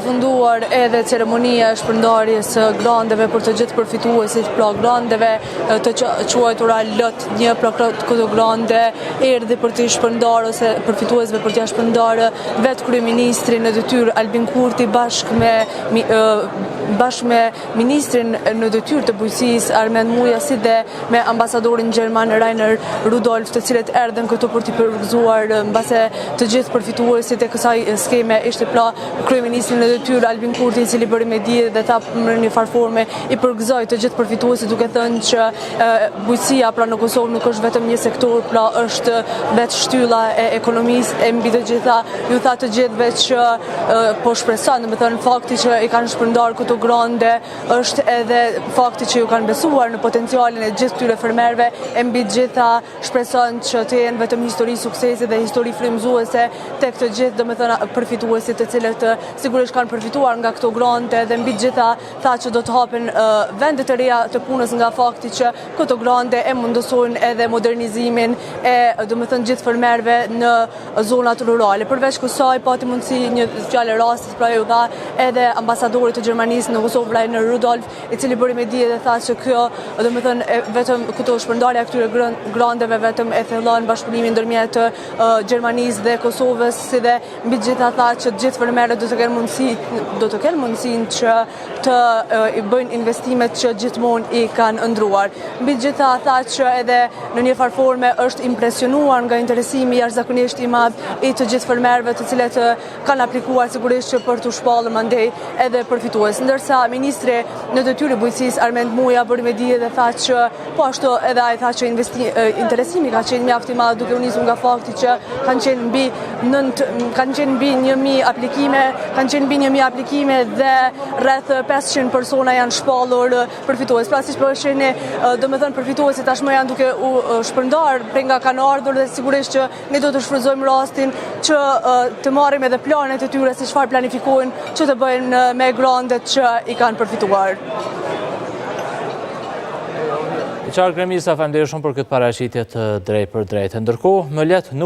përfunduar edhe ceremonia e shpërndarjes së grandeve për të gjithë përfituesit pra grandeve të quajtura lot 1 pra këto grande erdhi për të shpërndarë ose përfituesve për t'ia shpërndarë vetë kryeministri në detyrë Albin Kurti bashkë me ministrin në detyrë të bujqësisë Armend Muja si dhe me ambasadorin gjerman Rainer Rudolf, të cilët erdhen këtu për t'i përgëzuar mbase të gjithë përfituesit e kësaj skeme ishte pra kryeministri në detyrë Albin Kurti, i cili bëri me dije dhe tha në një farë forme i përgëzoi të gjithë përfituesit duke thënë që bujqësia pra në Kosovë nuk është vetëm një sektor, pra është vetë shtylla e ekonomisë e mbi të gjitha ju tha të gjithëve që po shpreson, domethënë fakti që i kanë shpërndarë këto grande është edhe fakti që ju kanë besuar në potencialin e gjithë këtyre fermerëve e mbi të gjitha shpreson që të jenë vetëm histori suksesi dhe histori frymëzuese tek të gjithë domethënë përfituesit të cilët sigurisht kanë përfituar nga këto grande dhe mbi të gjitha tha që do të hapen vende të reja të punës nga fakti që këto grande e mundësojnë edhe modernizimin e domethënë gjithë fermerëve në zonat rurale. Përveç kësaj pati mundësi një fjalë rastit pra ju dha edhe ambasadori të Gjermanisë në Kosovë Rainer Rudolf, i cili bëri me dije dhe tha që kjo domethënë vetëm këto shpërndarja e këtyre grandeve vetëm e thellon bashkëpunimin ndërmjet Gjermanisë dhe Kosovës, si dhe mbi të gjitha tha që të gjithë fermerët do të kenë mundësinë që të i bëjnë investimet që gjithmonë i kanë ëndruar. Mbi të gjitha tha që edhe në një farë forme është impresionuar nga interesimi jashtëzakonisht i madh i të gjithë fermerëve të cilët kanë aplikuar sigurisht që për të shpallur mandej edhe përfitues. Ndërsa ministri në detyrë bujqësisë Armend Muja bëri me dije dhe tha që po ashtu edhe ai tha që interesimi ka qenë mjaft i madh duke u nisur nga fakti që kanë qenë mbi 1000 aplikime dhe rreth 500 persona janë shpallur përfitues. Pra siç po shihni, domethënë përfituesit tashmë janë duke u shpërndar prej nga kanë ardhur dhe sigurisht që ne do të shfrytëzojmë rastin që të marrim edhe planet e tyre se çfarë planifikojnë që të bëjnë me grandet që i kanë përfituar. Qarë Kremisa, faleminderit shumë për këtë paraqitje të drejtë për drejtë. Ndërkohë, më let nuk